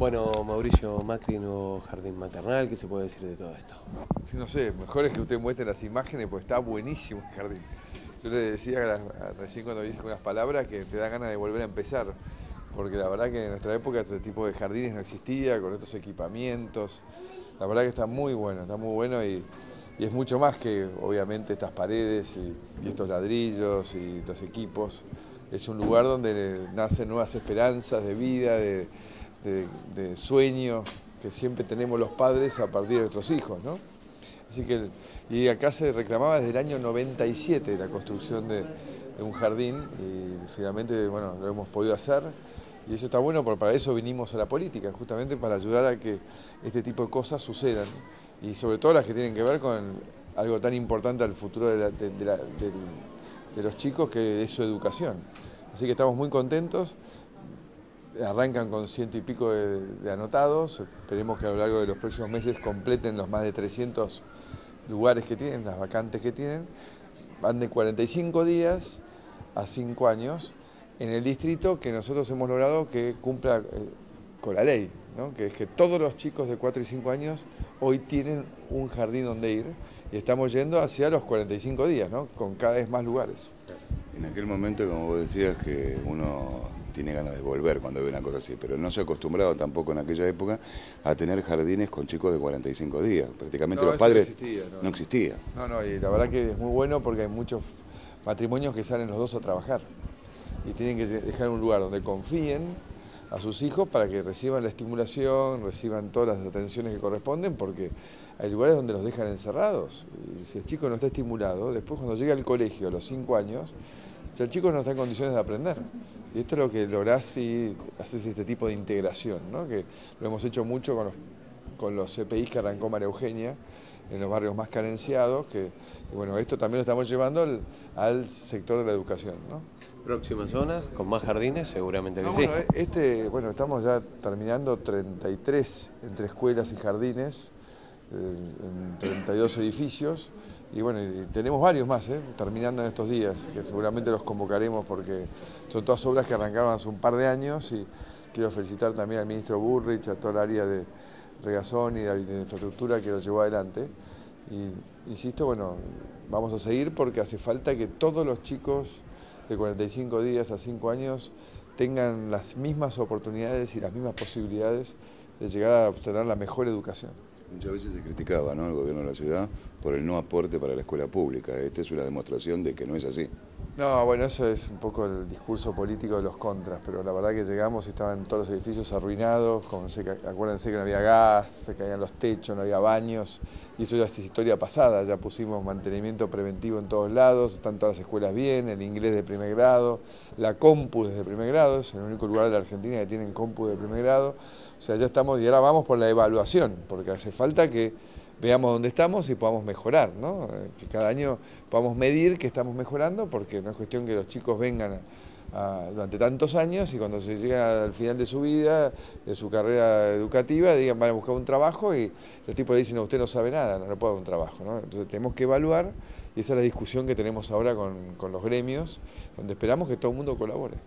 Bueno, Mauricio Macri, nuevo jardín maternal, ¿qué se puede decir de todo esto? Sí, no sé, mejor es que usted muestre las imágenes porque está buenísimo el jardín. Yo le decía recién cuando dije unas palabras que te da ganas de volver a empezar, porque la verdad que en nuestra época este tipo de jardines no existía, con estos equipamientos. La verdad que está muy bueno y es mucho más que obviamente estas paredes y estos ladrillos y los equipos. Es un lugar donde nacen nuevas esperanzas de vida, de sueños que siempre tenemos los padres a partir de nuestros hijos, ¿no? Así que, y acá se reclamaba desde el año 97 la construcción de un jardín y finalmente, bueno, lo hemos podido hacer y eso está bueno porque para eso vinimos a la política, justamente para ayudar a que este tipo de cosas sucedan y sobre todo las que tienen que ver con algo tan importante al futuro de los chicos que es su educación. Así que estamos muy contentos. Arrancan con 100 y pico de anotados, esperemos que a lo largo de los próximos meses completen los más de 300 lugares que tienen, las vacantes que tienen. Van de 45 días a 5 años en el distrito que nosotros hemos logrado que cumpla con la ley, ¿no? Que es que todos los chicos de 4 y 5 años hoy tienen un jardín donde ir y estamos yendo hacia los 45 días, ¿no? Con cada vez más lugares. En aquel momento, como vos decías, que uno tiene ganas de volver cuando ve una cosa así, pero no se acostumbraba tampoco en aquella época a tener jardines con chicos de 45 días. Prácticamente los padres no existía. No, y la verdad que es muy bueno porque hay muchos matrimonios que salen los dos a trabajar y tienen que dejar un lugar donde confíen a sus hijos para que reciban la estimulación, reciban todas las atenciones que corresponden, porque hay lugares donde los dejan encerrados. Y si el chico no está estimulado, después cuando llega al colegio a los 5 años, el chico no está en condiciones de aprender. Y esto es lo que lográs si haces este tipo de integración, ¿no? Que lo hemos hecho mucho con los CPIs que arrancó María Eugenia, en los barrios más carenciados, y bueno, esto también lo estamos llevando al sector de la educación, ¿no? ¿Próximas zonas con más jardines? Seguramente que sí. Bueno, estamos ya terminando 33 entre escuelas y jardines, en 32 edificios, y bueno, y tenemos varios más, terminando en estos días, que seguramente los convocaremos porque son todas obras que arrancaron hace un par de años y quiero felicitar también al ministro Burrich, a toda el área de Regazón y de infraestructura que lo llevó adelante. Y insisto, bueno, vamos a seguir porque hace falta que todos los chicos de 45 días a 5 años tengan las mismas oportunidades y las mismas posibilidades de llegar a obtener la mejor educación. Muchas veces se criticaba, ¿no?, el gobierno de la ciudad por el no aporte para la escuela pública. Esta es una demostración de que no es así. No, bueno, eso es un poco el discurso político de los contras, pero la verdad que llegamos y estaban todos los edificios arruinados, acuérdense que no había gas, se caían los techos, no había baños, y eso ya es historia pasada, ya pusimos mantenimiento preventivo en todos lados, están todas las escuelas bien, el inglés de primer grado, la compu desde primer grado, es el único lugar de la Argentina que tienen compu de primer grado, o sea, ya estamos, y ahora vamos por la evaluación, porque hace falta que veamos dónde estamos y podamos mejorar, ¿no? Que cada año podamos medir que estamos mejorando, porque no es cuestión que los chicos vengan durante tantos años y cuando se llega al final de su vida, de su carrera educativa, digan van a buscar un trabajo y el tipo le dice no, usted no sabe nada, no puede dar un trabajo, ¿no? Entonces tenemos que evaluar y esa es la discusión que tenemos ahora con los gremios, donde esperamos que todo el mundo colabore.